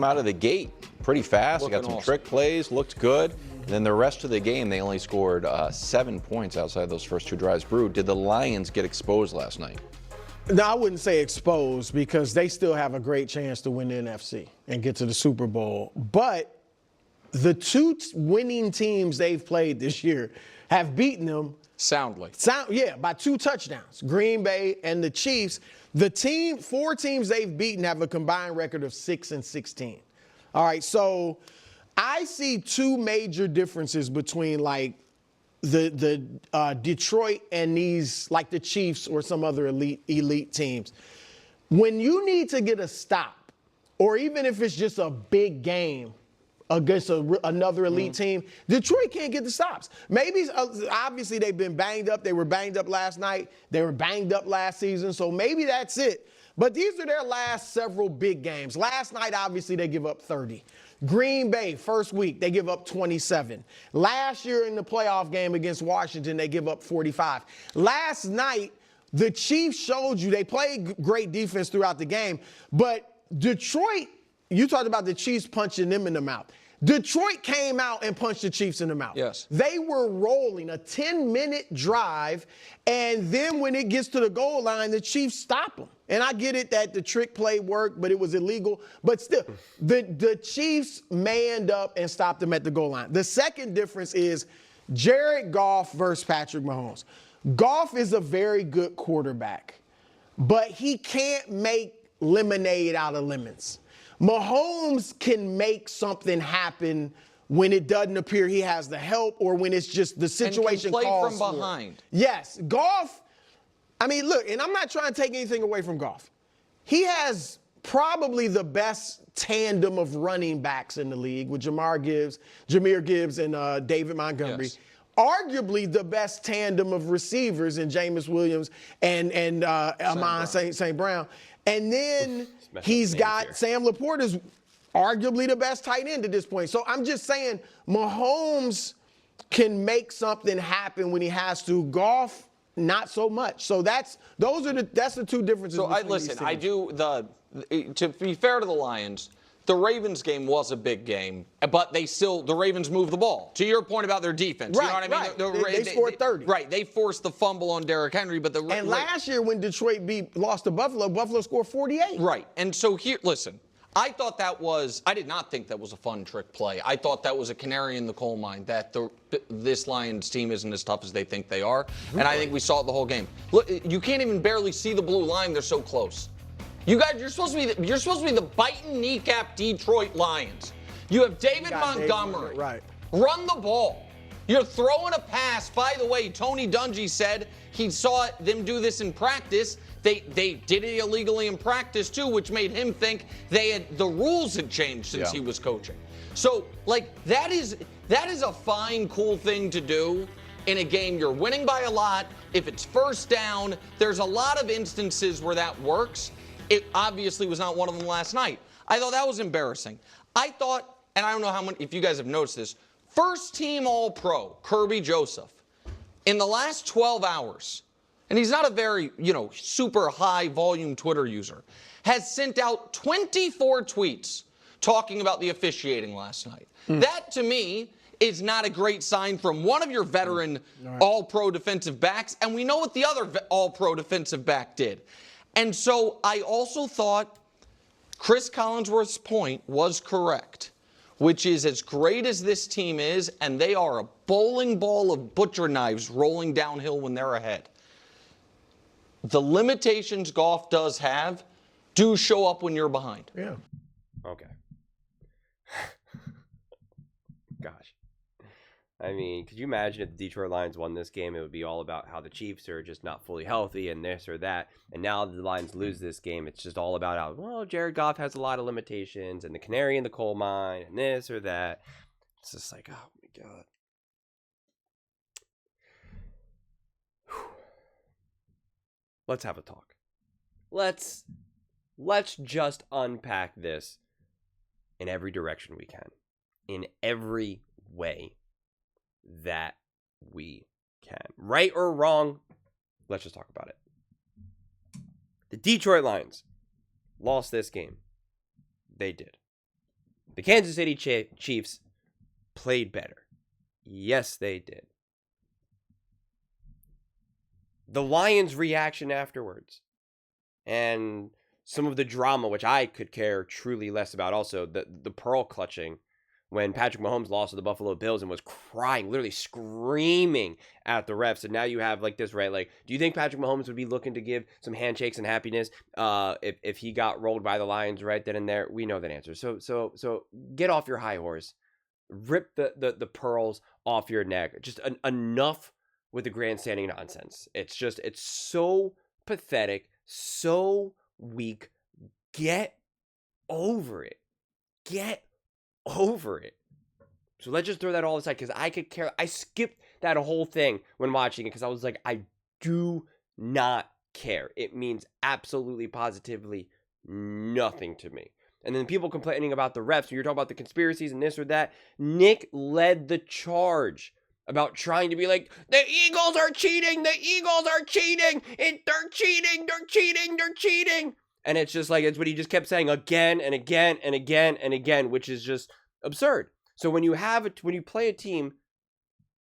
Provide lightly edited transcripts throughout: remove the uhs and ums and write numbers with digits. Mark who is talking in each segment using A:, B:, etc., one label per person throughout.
A: Out of the gate pretty fast. They got some
B: awesome.
A: trick plays, looked good. And then the rest of the game, they only scored 7 points outside those first 2 drives. Brew, did the Lions get exposed last night?
C: No, I wouldn't say exposed because they still have a great chance to win the NFC and get to the Super Bowl. But the 2 winning teams they've played this year have beaten them
B: Soundly.
C: by 2 touchdowns. Green Bay and the Chiefs. The 4 teams they've beaten have a combined record of 6-16. All right, so I see 2 major differences between like the Detroit and these like the Chiefs or some other elite teams. When you need to get a stop, or even if it's just a big game against another elite team, Detroit can't get the stops. Maybe, obviously, they've been banged up. They were banged up last night. They were banged up last season, so maybe that's it. But these are their last several big games. Last night, obviously, they give up 30. Green Bay, first week, they give up 27. Last year in the playoff game against Washington, they give up 45. Last night, the Chiefs showed you they played great defense throughout the game, but Detroit, you talked about the Chiefs punching them in the mouth. Detroit came out and punched the Chiefs in the mouth.
B: Yes.
C: They were rolling a 10-minute drive, and then when it gets to the goal line, the Chiefs stop them. And I get it that the trick play worked, but it was illegal. But still, the Chiefs manned up and stopped them at the goal line. The second difference is Jared Goff versus Patrick Mahomes. Goff is a very good quarterback, but he can't make lemonade out of lemons. Mahomes can make something happen when it doesn't appear he has the help or when it's just the situation
B: play
C: calls
B: from
C: for it.
B: behind.
C: Yes, Goff, I mean, look, and I'm not trying to take anything away from Goff. He has probably the best tandem of running backs in the league with Jahmyr Gibbs, and David Montgomery.
B: Yes.
C: Arguably the best tandem of receivers in Jameis Williams and Amon St. Brown. And then he's got Sam Laporte is arguably the best tight end at this point. So I'm just saying Mahomes can make something happen when he has to. Goff, not so much. So that's the 2 differences.
B: So to be fair to the Lions, the Ravens game was a big game, but the Ravens moved the ball. To your point about their defense,
C: right,
B: you know what I mean?
C: Right. They scored 30.
B: Right, they forced the fumble on Derrick Henry, but
C: last year when Detroit lost to Buffalo scored 48.
B: Right, and so here, listen, I did not think that was a fun trick play. I thought that was a canary in the coal mine, that this Lions team isn't as tough as they think they are, and I think we saw it the whole game. Look, you can't even barely see the blue line, they're so close. You guys, you're supposed to be the biting kneecap Detroit Lions. You have David Montgomery.
C: Right.
B: Run the ball. You're throwing a pass. By the way, Tony Dungy said he saw them do this in practice. They did it illegally in practice too, which made him think the rules had changed since he was coaching. So, like, that is a fine, cool thing to do in a game. You're winning by a lot. If it's first down, there's a lot of instances where that works. It obviously was not one of them last night. I thought that was embarrassing. I thought, and I don't know if you guys have noticed this, first team All-Pro, Kirby Joseph, in the last 12 hours, and he's not a very, super high volume Twitter user, has sent out 24 tweets talking about the officiating last night. That, to me, is not a great sign from one of your veteran All-Pro defensive backs, and we know what the other All-Pro defensive back did. And so I also thought Chris Collinsworth's point was correct, which is as great as this team is, and they are a bowling ball of butcher knives rolling downhill when they're ahead. The limitations Goff does have do show up when you're behind.
C: Yeah.
D: Okay. Gosh. I mean, could you imagine if the Detroit Lions won this game? It would be all about how the Chiefs are just not fully healthy and this or that. And now the Lions lose this game, it's just all about how, well, Jared Goff has a lot of limitations and the canary in the coal mine and this or that. It's just like, oh my God. Let's have a talk. Let's just unpack this in every direction we can. In every way that we can. Right or wrong, let's just talk about it. The Detroit Lions lost this game. They did. The Kansas City Chiefs played better. Yes, they did. The Lions' reaction afterwards and some of the drama, which I could care truly less about. Also, the pearl clutching when Patrick Mahomes lost to the Buffalo Bills and was crying, literally screaming at the refs. And now you have like this, right? Like, do you think Patrick Mahomes would be looking to give some handshakes and happiness if he got rolled by the Lions right then and there? We know that answer. So get off your high horse. Rip the pearls off your neck. Just enough with the grandstanding nonsense. It's so pathetic, so weak. Get over it. Get over it. So let's just throw that all aside, because I could care. I skipped that whole thing when watching it because I was like, I do not care. It means absolutely positively nothing to me. And then people complaining about the refs, when you're talking about the conspiracies and this or that. Nick led the charge about trying to be like, the Eagles are cheating, they're cheating, they're cheating. And it's just like, it's what he just kept saying again and again and again and again, which is just absurd. So when you play a team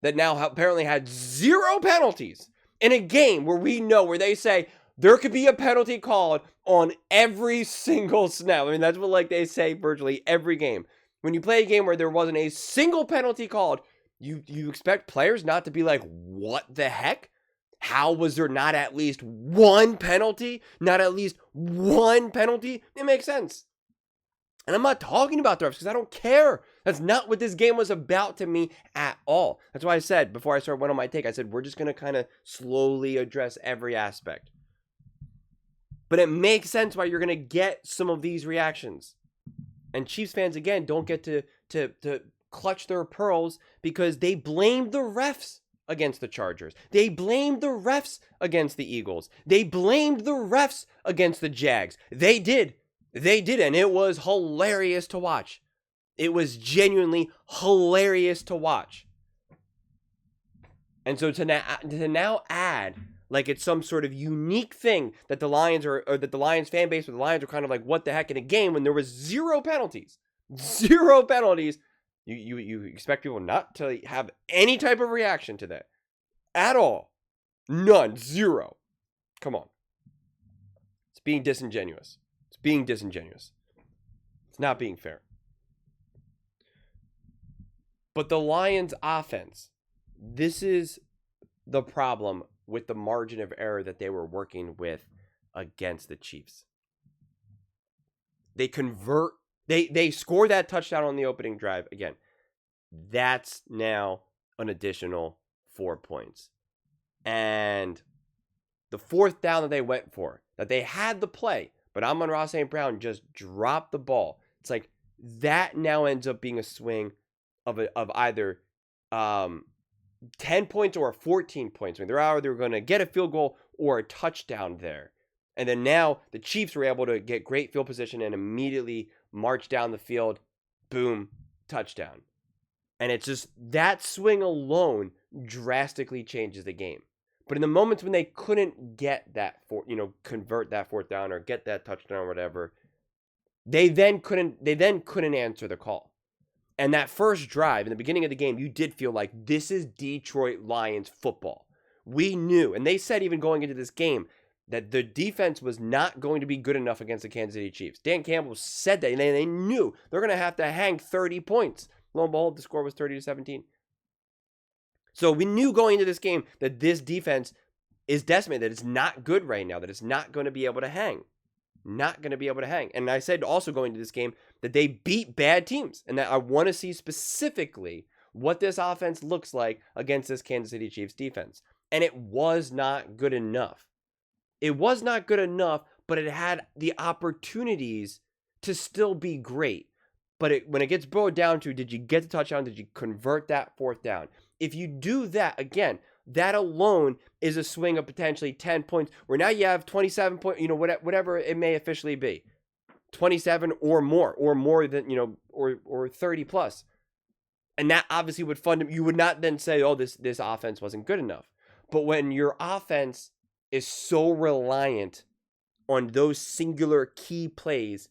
D: that now apparently had 0 penalties in a game where they say there could be a penalty called on every single snap. I mean, that's what like they say virtually every game. When you play a game where there wasn't a single penalty called, you expect players not to be like, what the heck? How was there not at least one penalty? Not at least one penalty? It makes sense. And I'm not talking about the refs because I don't care. That's not what this game was about to me at all. That's why I said, before I went on my take, I said, we're just going to kind of slowly address every aspect. But it makes sense why you're going to get some of these reactions. And Chiefs fans, again, don't get to clutch their pearls because they blamed the refs against the Chargers. They blamed the refs against the Eagles. They blamed the refs against the Jags. They did. And it was hilarious to watch. It was genuinely hilarious to watch. And so to now add like it's some sort of unique thing that the Lions or that the Lions fan base or the Lions are kind of like, what the heck, in a game when there was 0 penalties. 0 penalties. You expect people not to have any type of reaction to that at all. None. 0. Come on. It's being disingenuous. It's not being fair. But the Lions offense, this is the problem with the margin of error that they were working with against the Chiefs. They score that touchdown on the opening drive. Again, that's now an additional 4 points. And the 4th down that they went for, that they had the play, but Amon-Ra St. Brown just dropped the ball. It's like that now ends up being a swing of either 10 points or 14 points. I mean, they're either going to get a field goal or a touchdown there. And then now the Chiefs were able to get great field position and immediately march down the field. Boom, touchdown. And it's just that swing alone drastically changes the game. But in the moments when they couldn't get that, convert that 4th down or get that touchdown or whatever, they then couldn't answer the call. And that first drive in the beginning of the game, you did feel like this is Detroit Lions football. We knew, and they said even going into this game, that the defense was not going to be good enough against the Kansas City Chiefs. Dan Campbell said that, and they knew they're going to have to hang 30 points. Lo and behold, the score was 30-17. So we knew going into this game that this defense is decimated, that it's not good right now, that it's not going to be able to hang. And I said also going into this game that they beat bad teams, and that I want to see specifically what this offense looks like against this Kansas City Chiefs defense. And it was not good enough. But it had the opportunities to still be great. But when it gets boiled down to, did you get the touchdown? Did you convert that 4th down? If you do that, again, that alone is a swing of potentially 10 points, where now you have 27 points, whatever it may officially be. 27 or more than, or 30 plus. And that obviously would fund him. You would not then say, oh, this offense wasn't good enough. But when your offense is so reliant on those singular key plays,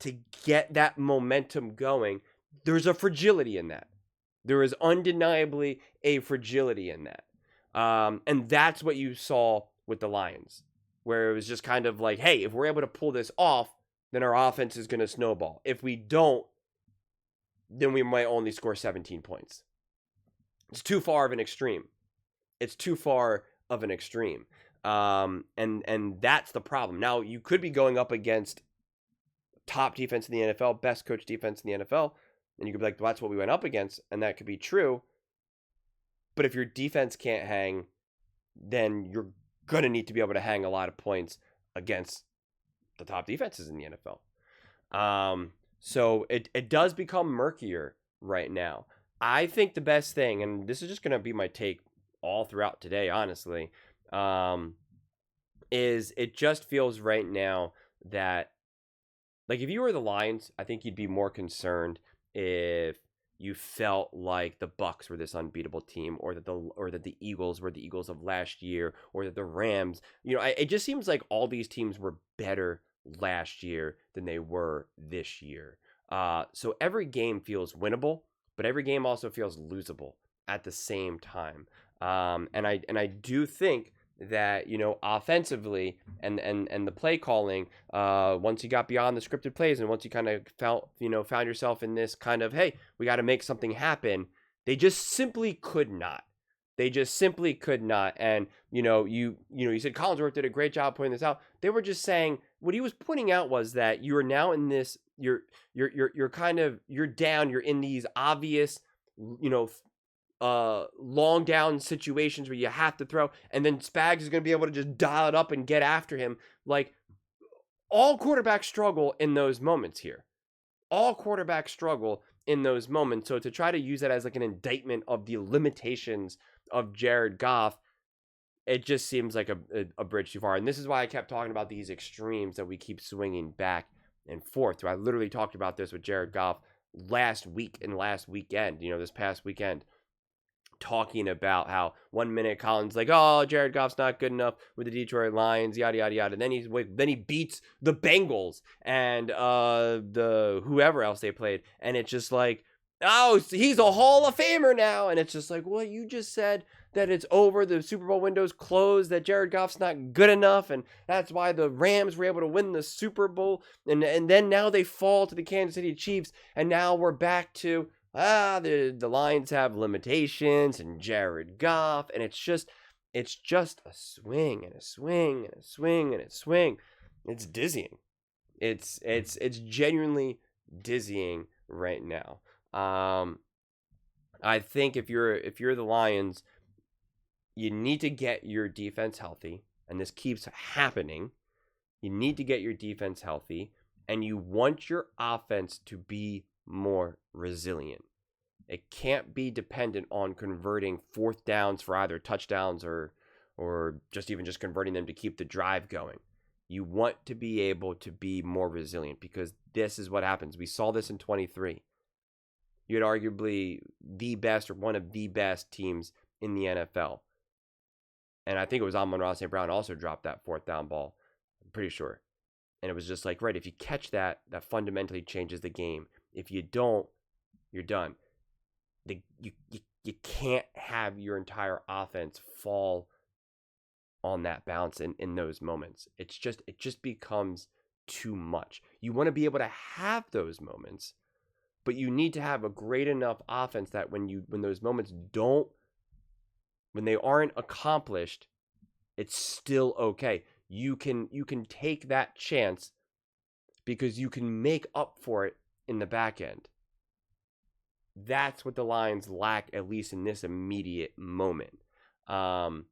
D: to get that momentum going, there's a fragility in that. There is undeniably a fragility in that. And that's what you saw with the Lions, where it was just kind of like, hey, if we're able to pull this off, then our offense is going to snowball. If we don't, then we might only score 17 points. It's too far of an extreme. It's too far of an extreme. And that's the problem. Now, you could be going up against top defense in the NFL, best coach defense in the NFL, and you could be like, well, that's what we went up against, and that could be true. But if your defense can't hang, then you're going to need to be able to hang a lot of points against the top defenses in the NFL. So it does become murkier right now. I think the best thing, and this is just going to be my take all throughout today, honestly, is it just feels right now that, like, if you were the Lions, I think you'd be more concerned if you felt like the Bucs were this unbeatable team, or that the Eagles were the Eagles of last year, or that the Rams, it just seems like all these teams were better last year than they were this year. So every game feels winnable, but every game also feels losable at the same time. And I do think that, offensively and the play calling, once you got beyond the scripted plays, and once you kind of found yourself in this kind of, hey, we got to make something happen, they just simply could not. And, you said Collinsworth did a great job pointing this out. They were just saying, what he was pointing out was that you are now in this, you're down, you're in these obvious, long down situations where you have to throw, and then Spags is going to be able to just dial it up and get after him. Like, all quarterbacks struggle in those moments here. So to try to use that as like an indictment of the limitations of Jared Goff, it just seems like a bridge too far. And this is why I kept talking about these extremes that we keep swinging back and forth. I literally talked about this with Jared Goff last week and last weekend, this past weekend, talking about how 1 minute Colin's like, oh, Jared Goff's not good enough with the Detroit Lions, yada yada yada. And then he beats the Bengals and the whoever else they played, and it's just like, oh, he's a Hall of Famer now. And it's just like, well, you just said that it's over, the Super Bowl window's closed, that Jared Goff's not good enough, and that's why the Rams were able to win the Super Bowl, and then now they fall to the Kansas City Chiefs, and now we're back to the Lions have limitations and Jared Goff, and it's just a swing and a swing and a swing and a swing. It's dizzying. It's genuinely dizzying right now. I think if you're the Lions, you need to get your defense healthy, and this keeps happening. You need to get your defense healthy, and you want your offense to be more resilient. It can't be dependent on converting fourth downs for either touchdowns or just converting them to keep the drive going. You want to be able to be more resilient, because this is what happens. We saw this in 23. You had arguably the best, or one of the best teams in the NFL. And I think it was Amon-Ra St. Brown also dropped that fourth down ball. I'm pretty sure. And it was just like, right, if you catch that fundamentally changes the game. If you don't, you're done. You can't have your entire offense fall on that bounce in those moments. It just becomes too much. You want to be able to have those moments, but you need to have a great enough offense that when those moments when they aren't accomplished, it's still okay. You can take that chance because you can make up for it in the back end. That's what the Lions lack, at least in this immediate moment. And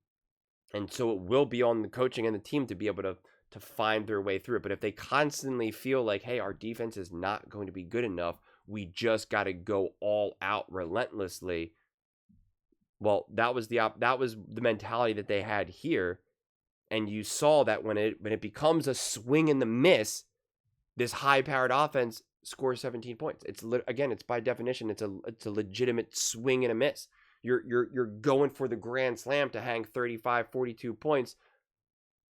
D: so it will be on the coaching and the team to be able to find their way through it. But if they constantly feel like, hey, our defense is not going to be good enough, we just got to go all out relentlessly. Well, that was the mentality that they had here. And you saw that when it becomes a swing and the miss, this high-powered offense scores 17 points. It's by definition, it's a legitimate swing and a miss. You're going for the grand slam to hang 35, 42 points,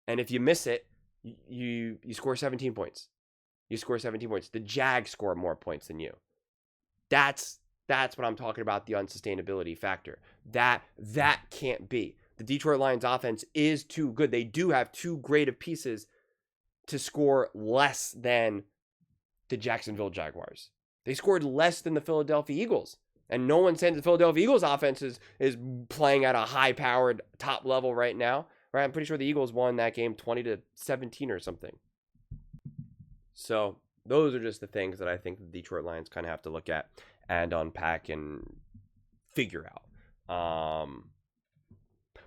D: and if you miss it, you score 17 points. You score 17 points. The Jags score more points than you. That's what I'm talking about, the unsustainability factor. That can't be. The Detroit Lions offense is too good. They do have too great of pieces to score less than the Jacksonville Jaguars. They scored less than the Philadelphia Eagles. And no one saying the Philadelphia Eagles offense is playing at a high-powered top level right now. Right? I'm pretty sure the Eagles won that game 20-17 or something. So those are just the things that I think the Detroit Lions kind of have to look at and unpack and figure out.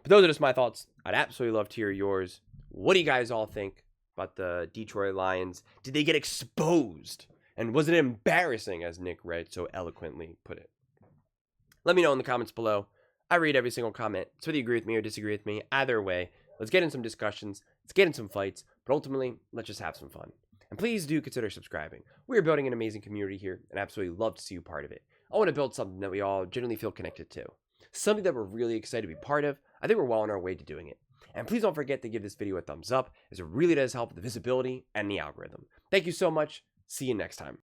D: But those are just my thoughts. I'd absolutely love to hear yours. What do you guys all think about the Detroit Lions? Did they get exposed? And was it embarrassing, as Nick Wright so eloquently put it? Let me know in the comments below. I read every single comment. So whether you agree with me or disagree with me, either way, let's get in some discussions. Let's get in some fights. But ultimately, let's just have some fun. And please do consider subscribing. We are building an amazing community here, and absolutely love to see you part of it. I want to build something that we all genuinely feel connected to. Something that we're really excited to be part of. I think we're well on our way to doing it. And please don't forget to give this video a thumbs up, as it really does help with the visibility and the algorithm. Thank you so much. See you next time.